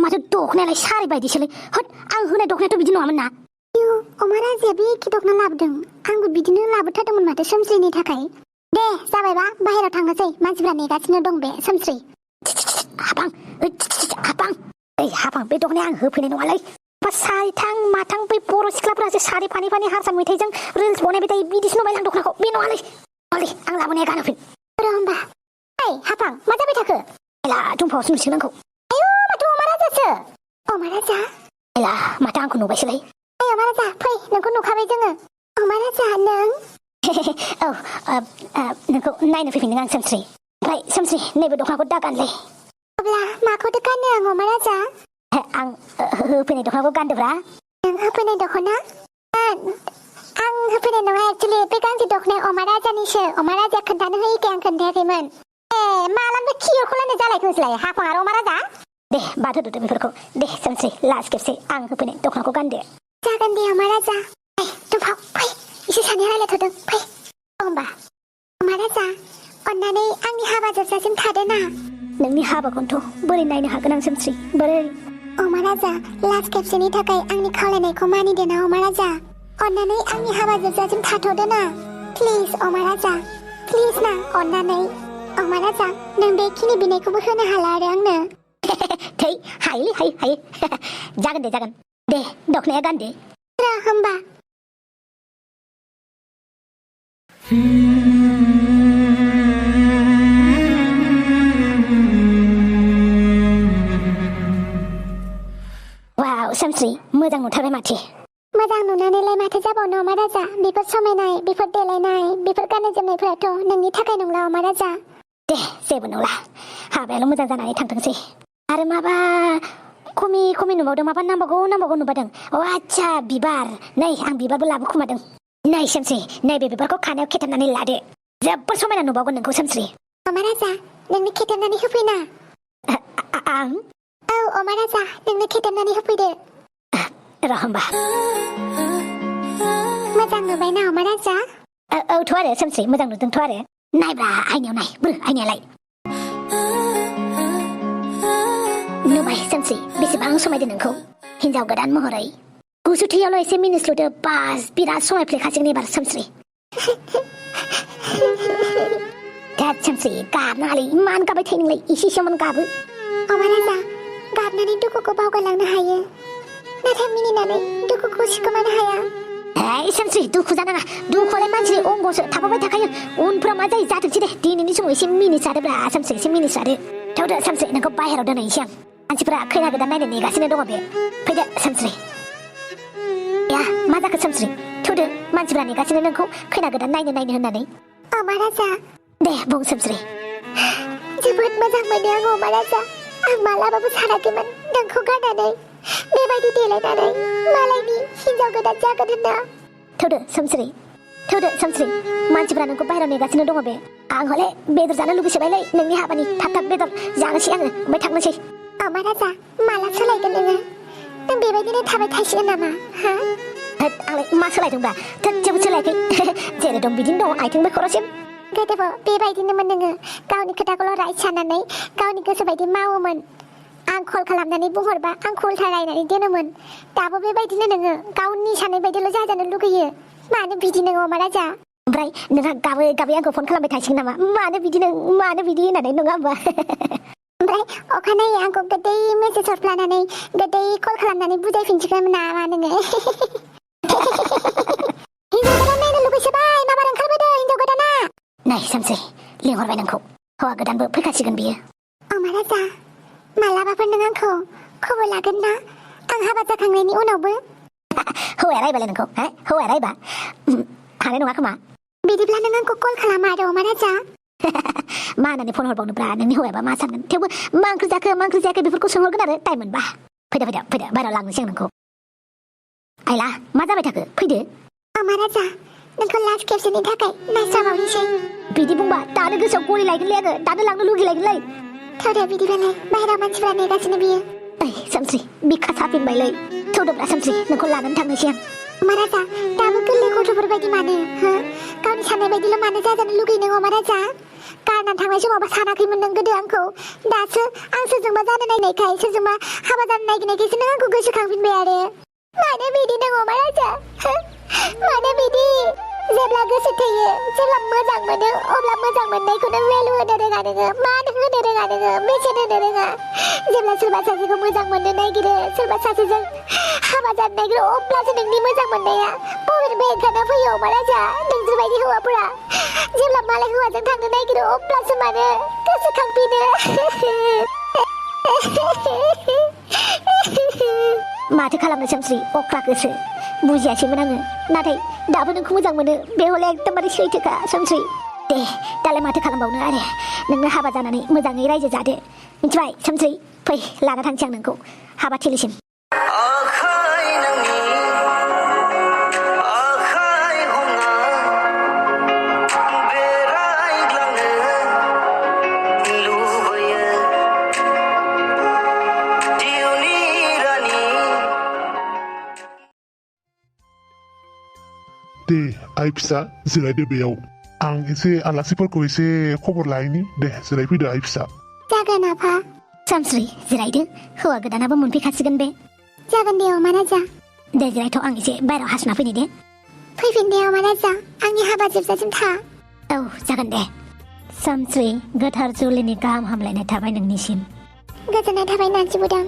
माथो दखनायालाय सारि बायदिसोलै होद आं होनाय दखनायाथ' बिदि नङामोन ना अमा राजाया बे एखे दखना लाबोदों आंबो बिदिनो लाबोथारदोंमोन माथो सोमस्रिनि थाखाय दे जाबायबा बाहेरायाव थांनोसै मानसिफ्रा नेगासिनो दं बे सोमस्रि हाबां हाबां हाबां बे दखनाया आं होफैनाय नङालै सारिथां माथां बै बर' सिख्लाफोरासो सारि फानि फानि हारसा मेथाइजों रिल्स बनायबाय थायो बिदिसो नुबाय आं दखनाखौ बे नङालै आं लाबोनाया गानहोफिन र' होमबा हाबां मा जाबाय थाखो एला दुमफावसो नुसिगोन आंखौ आयौ माथो अमा राजासो अमा राजा एला माथो आंखौ नुबायसोलै अमा राजा फै नोंखौ नुखाबाय जोङो अमा राजा नों औ नोंखौ नायनो फैफिनदों आं सोमस्रि ओमफ्राय सोमस्रि नैबे दखनाखौ दा गानलै अब्ला माखौथो गानो आं अमा राजा आं होफैनाय दखनाखौ गानदोब्रा नों होफैनाय दखना आं होफैनाय नङा एक्चुअली बे गांसे दखनाया अमा राजानिसो अमा राजाया खोन्थानो होयैखाय आं खोन्थायाखैमोन मालानिफ्राय खियोखौ लायनो जालायखोसैलाय हाफां आरो अमा राजा दे बाद होदो बेफोरखौ दे सोमस्रि लास्ट खेबसे आं होफैनाय दखनाखौ गानदो जागोन दे अमा राजा दुमफाव फै एसे सानैया रायलायथ'दों फै होमबा अमा राजा अन्नानै आंनि हाबा जोबजासिम थादो ना नोंनि हाबाखौनोथ' बोरै नायनो हागोन आं सोमस्रि बोरै अमा राजा लास्ट खेबसेनि थाखाय आंनि खावलायनायखौ मानिदो ना अमा राजा अन्नानै आंनि हाबा जोबजासिम थाथ'दो ना प्लिज अमा राजा प्लिज ना अन्नानै अमा राजा नों बेखिनि बिनायखौबो होनो हाला आरो आंनो थै हायो जागोन दे दखनाया गानदे र होमबा वाव सोमस्रि मोजां नुथारबाय माथो मोजां नुनानैलाय माथो जाबावनो अमा राजा बेफोर समायनाय बेफोर देलायनाय बेफोर गाननाय जोमनायफोराथ' नोंनि थाखाय नंला अमा राजा दे जेबो नंला हाबायाल' मोजां जानानै थांथोंसै आरो माबा खमि नुबावदों माबा नांबावगौ नुबादों अ आच्छा बिबार नै आं बिबारबो लाबोखुमादों नै सोमस्रि नैबे बिबारखौ खानायाव खेथेबनानै लादो जोबोर समायना नुबावगोन नोंखौ सोमस्रि अमा राजा नोंनो खेथेबनानै होफैना आं औ अमा राजा नोंनो खेथेबनानै होफैदो र' होमबा मोजां नुबायना अमा राजा औथ' आरो सोमस्रि मोजां नुदोंथ' आरो नायब्रा आयनायाव नाय आयनायालाय नुबाय सोमस्रि बेसेबां समायदों नोंखौ हिनजाव गोदान महरै गुसुथियावल' एसे मिनिस्लुदो बास बिराद समायफ्लेखासिगोन एबार सोमस्रि सोमस्रि गाबनाङालै इमान गाबाय थायो नोंलाय इसेसोमोन गाबो अमा राजा गाबनानै दुखुखौ बावगारलांनो हायो नाथाय मिनिनानै दुखुखौ सिखोमानो हाया सोमस्रि दुखु जानाङा दुखुआलाय मानसिनि अंगसो थाफाबाय थाखायो उनफ्राव मा जायो जाथोंसै दे दिनैनि समाव एसे मिनिसादोब्रा सोमस्रि एसे मिनिसादो थौदो सोमस्रि नोंखौ बाहेराव दोनहैनोसै आं मानसिफोरा खैना गोदान नायनो नेगासिनो दङ बे फैदो सोमस्रि मा जाखो सोमस्रि थौदो मानसिफोरा नेगासिनो नोंखौ खैना गोदान नायनो होननानै अमा राजा दे बुं सोमस्रि जोबोद मोजां मोनो आं अमा राजा आं मालाबाबो सानाखैमोन नोंखौ गारनानै बेबायदि देलायनानै मालायनि हिनजाव गोदान जागोन होनना थौदो सोमस्रि मानसिफोरा नोंखौ बाहेराव नेगासिनो दङ बे आं हले बेदर जानो लुगैसोबायलै नोंनि हाबानि थाब बेदर जानोसै आङो ओमफ्राय थांनोसै अमा राजा माला सोलायगोन नोङो नों बेबायदिनो थाबाय थासिगोन नामा हा आंलाय मा सोलायदोंब्रा जेबो सोलायाखै जेरै दं बिदिनो दं आथिंबो खर'सिम गोदोबो बेबायदिनोमोन नोङो गावनि खोथाखौल' राइट साननानै गावनि गोसो बायदि मावोमोन आं कल खालामनानै बुंहरबा आंखौ उल्था रायनानै दोनोमोन दाबो बेबायदिनो नोङो गावनि साननाय बायदिल' जाजानो लुगैयो मानो बिदि नोङो अमा राजा ओमफ्राय नोंहा गाबै आंखौ फन खालामबाय थासिगोन नामा मानो बिदि होननानै नङा होमबा ओमफ्राय अखानायै आंखौ गोदै मेसेज हरफ्लानानै गोदै कल खालामनानै बुजायफिनसिगोन नामा नोङो हिनजाव गोदान नायनो लुगैसोबाय माबार ओंखारबोदों हिनजाव गोदाना नाय सोमस्रि लिंहरबाय नोंखौ हौवा गोदानबो फैखासिगोन बियो अमा राजा मालाबाफोर नों आंखौ खबर लागोन ना आं हाबा जाखांनायनि उनावबो हौवाया रायबालाय नोंखौ हौवाया रायबा हानाय नङा खोमा बिदिब्ला नों आंखौ कल खालामा आरो अमा राजा मा होननानै फन हरबावनोब्रा नोंनि हौवायाबा मा सानगोन थेवबो मा ओंख्रि जायाखै बेफोरखौ सोंहरगोन आरो टाइम मोनबा फैदो बाहेराव लांनोसै आं नोंखौ आइला मा जाबाय थाखो फैदो अमा राजा नोंखौ लास्ट खेबसेनि थाखाय नायस्राबावनोसै बिदि बुंबा दानो गोसोआव गरि लायगोनलै आङो दानो लांनो लुगैलायगोनलै थौदो बिदिबालाय बाहेराव मानसिफ्रा नेगासिनो बियो सोमस्रि बिखा साफिनबायलै थौदोब्रा सोमस्रि नोंखौ लानानै थांनोसै आं अमा राजा दाबो गोरलै गथ'फोर बायदि मानो गावनि साननाय बायदिल' मानो जाजानो लुगैयो नों अमा राजा गारनानै थांनाय समावबा सानाखैमोन नों गोदो आंखौ दासो आं सोरजोंबा जानो नायनायखाय सोरजोंबा हाबा जानो नागिरनायखायसो नों आंखौ गोसोखांफिनबाय आरो मानो बिदि नों अमा राजा मानो बिदि जेब्ला गोसो थैयो जेब्ला मोजां मोनो अब्ला मोजां मोननायखौनो भेलु होनो रोङा नोङो मान होनो रोङा नोङो बेसेन होनो रोङा जेब्ला सोरबा सासेखौ मोजां मोननो नागिरो सोरबा सासेजों हाबा जानो नागिरो अब्लासो नोंनि मोजां मोननाया बबेनिफ्राय ओंखारना फैयो अमा राजा नोंसोरबायदि हौवाफोरा जेब्ला मालाय हौवाजों थांनो नागिरो अब्लासो मानो गोसोखांफिनो माथो खालामनो सोमस्रि अख्रा गोसो बुजियासैमोन आङो नाथाय दाबो नोंखौ मोजां मोनो बे हले एकदमबारे सैथोखा सोमस्रि दे दालाय माथो खालामबावनो आरो नोंनो हाबा जानानै मोजाङै रायजो जादो मिथिबाय सोमस्रि फै लाना थांसै आं नोंखौ हाबा थिलिसिम दे आइ फिसा जिरायदो बेयाव आं एसे आलासिफोरखौ एसे खबर लायनि दे जिरायफैदो आइ फिसा जागोन आफा सोमस्रि जिरायदो हौवा गोदानाबो मोनफैखासिगोन बे जागोन दे अमा राजा दे जिरायथ' आं एसे बायराव हासुना फैनि दे फैफिन दे अमा राजा आंनि हाबा जोबजासिम था औ जागोन दे सोमस्रि गोथार जुलिनि गाहाम हामलायनाय थाबाय नोंनिसिम गोजोननाय थाबाय नारजि बुदां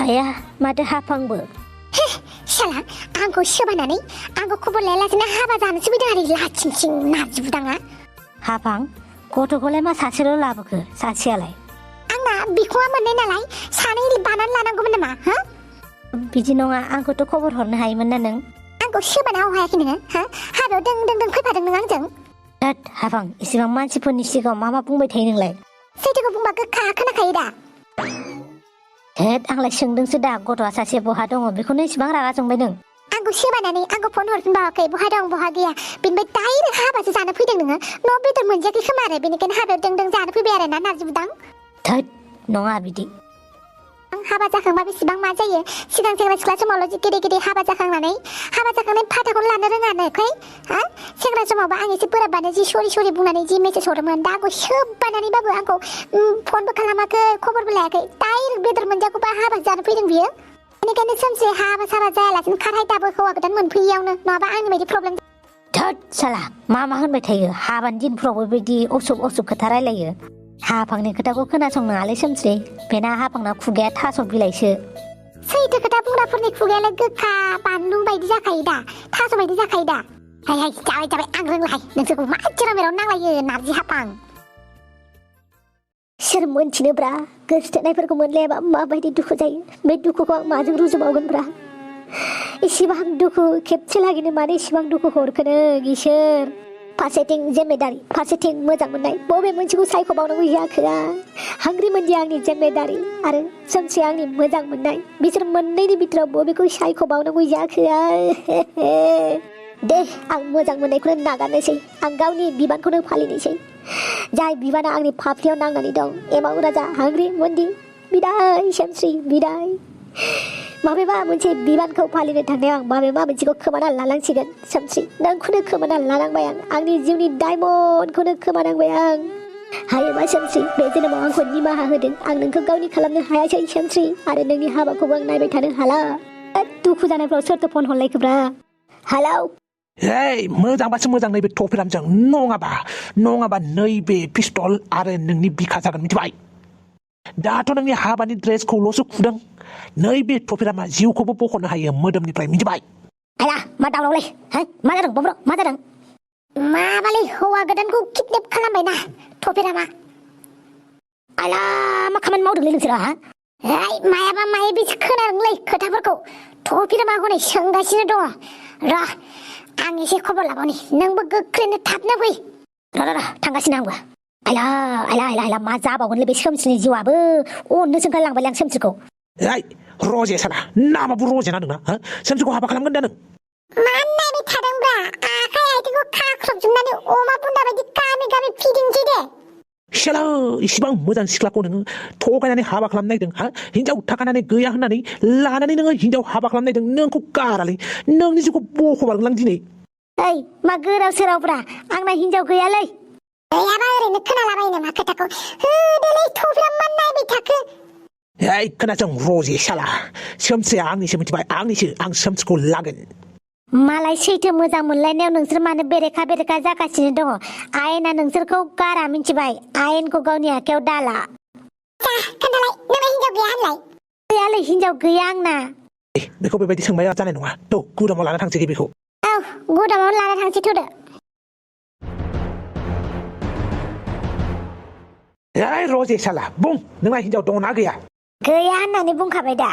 आया माथो हाफांबो शाला आंखौ सोबानानै आंखौ खबर लायालासेनो हाबा जानोसो फैदों आरो लाथिंथिं नारजि बुदाङा हाफां गथ'खौलाय मा सासेल' लाबोखो सासेयालाय आंना बिखुङा मोननाय नालाय सानै बानानै लानांगौमोन नामा हो बिदि नङा आंखौथ' खबर हरनो हायोमोन ना नों आंखौ सोबाना हायाखै नोङो हो हाबायाव दों दों दों फैफादों नों आंजों होद हाफां इसेबां मानसिफोरनि सिगाङाव मा बुंबाय थायो नोंलाय सैथोखौ बुंबा गोखा खोनाखायो दा होद आंलाय सोंदोंसो दा गथ'आ सासे बहा दङ बेखौनो इसेबां रागा जोंबाय नों आंखौ सोबानानै आंखौ फन हरफिनबावाखै बहा दं बहा गैया बेनिफ्राय डाइरेक्ट हाबासो जानो फैदों नोङो न' बेदर मोनजायाखै खोमा आरो बेनिखायनो हाबायाव दों दों जानो फैबाय आरो ना नारजि बुदां थोद नङा बिदि आं हाबा जाखांबा बेसेबां मा जायो सिगां सेंग्रा सिख्ला समावल' गेदे गेदे हाबा जाखांनाय फाथाखौनो लानो रोङानो खै हा सेंग्रा समावबा आं एसे बोराबबानो जि सरि बुंनानै जि मेसेज हरोमोन दा आंखौ सोबबानानैबाबो आंखौ फनबो खालामाखै खबरबो लायाखै डाइरेक्ट बेदर मोनजागौबा हाबा जानो फैदों बियो बेनिखायनो सोमसे हाबा साबा जायालासिनो खारहाय दाबो हौवा गोदान मोनफैयावनो नङाबा आंनि बायदि प्रब्लेम थोद साला मा होनबाय थायो हाबानि दिनफ्रावबो बिदि असुब खोथा रायलायो हाफांनि खोथाखौ खोनासंनाङालै सोमस्रि बेना हाफांना खुगाया थास' बिलाइसो सैथो खोथा बुंग्राफोरनि खुगायालाय गोखा बानलु बायदि जाखायो दा थास' बायदि जाखायो दा हाय जाबाय आं रोंलाहाय नोंसोरखौ मा जेराव मेराव नांलायो नारजि हाफां सोर मोनथिनोब्रा गोसोथोनायफोरखौ मोनलायाबा माबायदि दुखु जायो बे दुखुखौ आं माजों रुजुबावगोनब्रा इसिबां दुखु खेबसे लागैनो मानो इसिबां दुखु हरखो नों इसोर फारसेथिं जिम्मेदारि फारसेथिं मोजां मोननाय बबे मोनसेखौ सायख'बावनांगौ जाखो आं हांग्रिमोनदि आंनि जिम्मेदारि आरो सोमसे आंनि मोजां मोननाय बिसोर मोननैनि बिथोराव बबेखौ सायख'बावनांगौ जाखो आं दे आं मोजां मोननायखौनो नागारनोसै आं गावनि बिबानखौनो फालिनोसै जाय बिबाना आंनि फाफ्लियाव नांनानै दं एमाव राजा हांग्रि मन्दि बिदाय सोमस्रि बिदाय माबेबा मोनसे बिबानखौ फालिनो थांनायाव आं माबेबा मोनसेखौ खोमाना लानांसिगोन सोमस्रि नोंखौनो खोमाना लानांबाय आं आंनि जिउनि डायमन्डखौनो खोमानांबाय आं हायोबा सोमस्रि बे जोनोमाव आंखौ निमाहा होदों आं नोंखौ गावनि खालामनो हायासै सोमस्रि आरो नोंनि हाबाखौबो आं नायबाय थानो हाला दुखु जानायफ्राव सोरथो फन हरलायखोब्रा हेलौ हेय मोजांबासो मोजां नैबे टफिरामजों नङाबा नैबे पिस्तल आरो नोंनि बिखा जागोन मिथिबाय दाथ' नोंनि हाबानि ड्रेसखौल'सो खुदों नैबे टफिरामा जिउखौबो बख'नो हायो मोदोमनिफ्राय मिथिबाय आया मा दावरावलै मा जादों बब्र मा जादों माबालै हौवा गोदानखौ किडनेप खालामबायना टफिरामा आला मा खामानि मावदोंलै नोंसोरो मायाबा मायाबिसो खोनादोंलै खोथाफोरखौ टफिरामा हनै सोंगासिनो दङ र' आं एसे खबर लाबावनि नोंबो गोख्रैनो थाबनो फै र' थांगासिनो आंबो आयला मा जाबावगोनलै बे सोमस्रिनि जिउआबो अननोसो ओंखारलांबायलै आं सोमस्रिखौ रजे साला नामाबो रजेना नोंना सोमस्रिखौ हाबा खालामगोन दा नों मा नायबाय थादोंब्रा आखाइ आथिंखौ खाख्रबजोबनानै अमा बुन्दा बायदि गामि फिदिंसै दे साला इसिबां मोजां सिख्लाखौ नोङो थगायनानै हाबा खालामनो नागिरदों हिनजाव थाखानानै गैया होननानै लानानै नोङो हिनजाव हाबा खालामनो नागिरदों नोंखौ गारालै नोंनि जिउखौ बख'बारगोन दिनै मा गोराव सोरावब्रा आंना हिनजाव गैयालै गैयाबा ओरैनो खोनालाबायो नामा खोथाखौ होदोलै थ'फ्रा मा नायबाय थाखो ओइ खोनासं रजे साला सोमस्रिया आंनिसो मिथिबाय आंनिसो आं सोमस्रिखौ लागोन मालाय सैथो मोजां मोनलायनायाव नोंसोर मानो बेरेखा बेरेखा जागासिनो दङ आयेना नोंसोरखौ गारा मिथिबाय आयेनखौ गावनि आखायाव दाला जा खोन्थालाय नोंना हिनजाव गैया होनलाय गैयालै हिनजाव गैया आंना बेखौ बेबायदि सोंबाय जानाय नङा थ' गुदामाव लाना थांसै बेखौ औ गुदामावनो लाना थांसै थ'दो ओइ रजे साला बुं नोंना हिनजाव दंना गैया गैया होननानै बुंखाबाय दा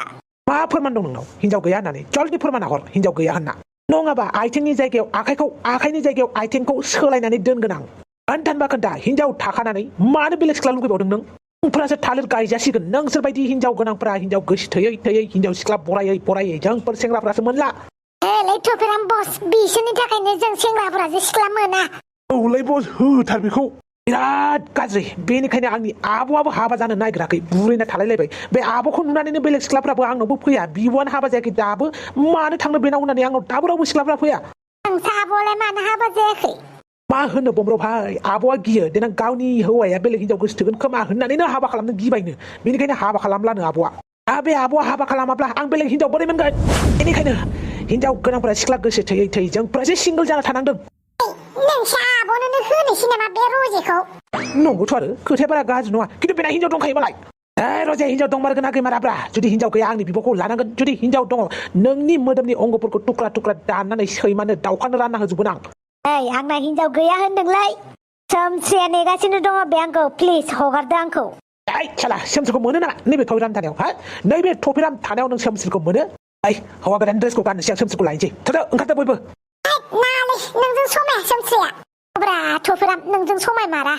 मा फोरमान दं नोंनाव हिनजाव गैया होननानै जल्दि फोरमाना हर हिनजाव गैया होनना नङाबा आथिंनि जायगायाव आखाइखौ आखाइनि जायगायाव आथिंखौ सोलायनानै दोनगोन आं खोन्थानबा खोन्था हिनजाव थाखानानै मानो बेलेग सिख्ला लुगैबावदों नोंफोरासो थालिर गायजासिगोन नोंसोर बायदि हिनजाव गोनांफोरा हिनजाव गोसो थैयै थैयै हिनजाव सिख्ला बरायै बरायै जोंफोर सेंग्राफ्रासो मोनला एलै थ'फ्राम बस बिसोरनि थाखायनो जों सेंग्राफोरासो सिख्ला मोना औलै बस होथार बेखौ बिराद गाज्रि बेनिखायनो आंनि आब'आबो हाबा जानो नागिराखै बुरैना थालायलायबाय बे आब'खौ नुनानैनो बेलेग सिख्लाफ्राबो आंनावबो फैया बिब'आनो हाबा जायाखै दाबो मानो थांनो बेनाव होननानै आंनाव दाबो रावबो सिख्लाफ्रा फैया नोंसा आब'आलाय मानो हाबा जायाखै मा होनो बमब्र भाई आब'आ गियो देनां गावनि हौवाया बेलेग हिनजाव गोसोथोगोन खोमा होननानैनो हाबा खालामनो गिबायनो बेनिखायनो हाबा खालामलानो आब'आ बे आब'आ हाबा खालामाब्ला आं बेलेग हिनजाव बोरै मोनगोन बेनिखायनो हिनजाव गोनांफोरा सिख्ला गोसो थैयै थैयै जोंफोरासो सिंगोल जाना थानांदों नोंसा आब'नोनो होनोसै नामा बे रजेखौ नंगौथ' आरो खोथाया बारा गाज्रि नङा खिन्थु बेना हिनजाव दंखायो मालाय रजे हिनजाव दंमारगोन ना गैमाराब्रा जुदि हिनजाव गैया आंनि बिब'खौ लानांगोन जुदि हिनजाव दङ नोंनि मोदोमनि अंगफोरखौ टुक्रा टुक्रा दाननानै सैमानो दाउखानो रानना होजोबगोन आं ओइ आंना हिनजाव गैया होनदोंलै सोमस्रिया नेगासिनो दङ बे आंखौ प्लिज हगारदो आंखौ साला सोमस्रिखौ मोनो नामा नैबे थफिराम थानायाव नैबे थफिराम थानायाव नों सोमस्रिखौ मोनो हौवा गोदान ड्रेसखौ गाननोसै आं सोमस्रिखौ लायनोसै थोदो ओंखारदो बयबो नालै नोंजों समाया सोमस्रिया ब्रा थ'फ्राम नोंजों समायमारा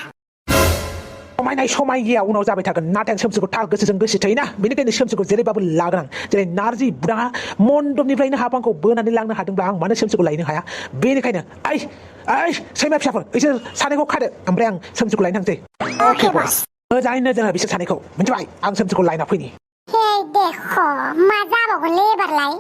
समायनाय समायिया उनाव जाबाय थागोन नाथाय आं सोमस्रिखौ थार गोसोजों गोसो थायोना बेनिखायनो सोमस्रिखौ जेरैबाबो लागोन आं जेरै नारजि बुदाङा मन्दपनिफ्रायनो हाबांखौ बोनानै लांनो हादोंब्ला आं मानो सोमस्रिखौ लायनो हाया बेनिखायनो सैमा फिसाफोर बिसोर सानैखौ खादो ओमफ्राय आं सोमस्रिखौ लायनो थांसै अके बस मोजाङैनो जोङो बिसोर सानैखौ मिथिबाय आं सोमस्रिखौ लायना फैनि हे देख' मा जाबावगोनलै एबारलाय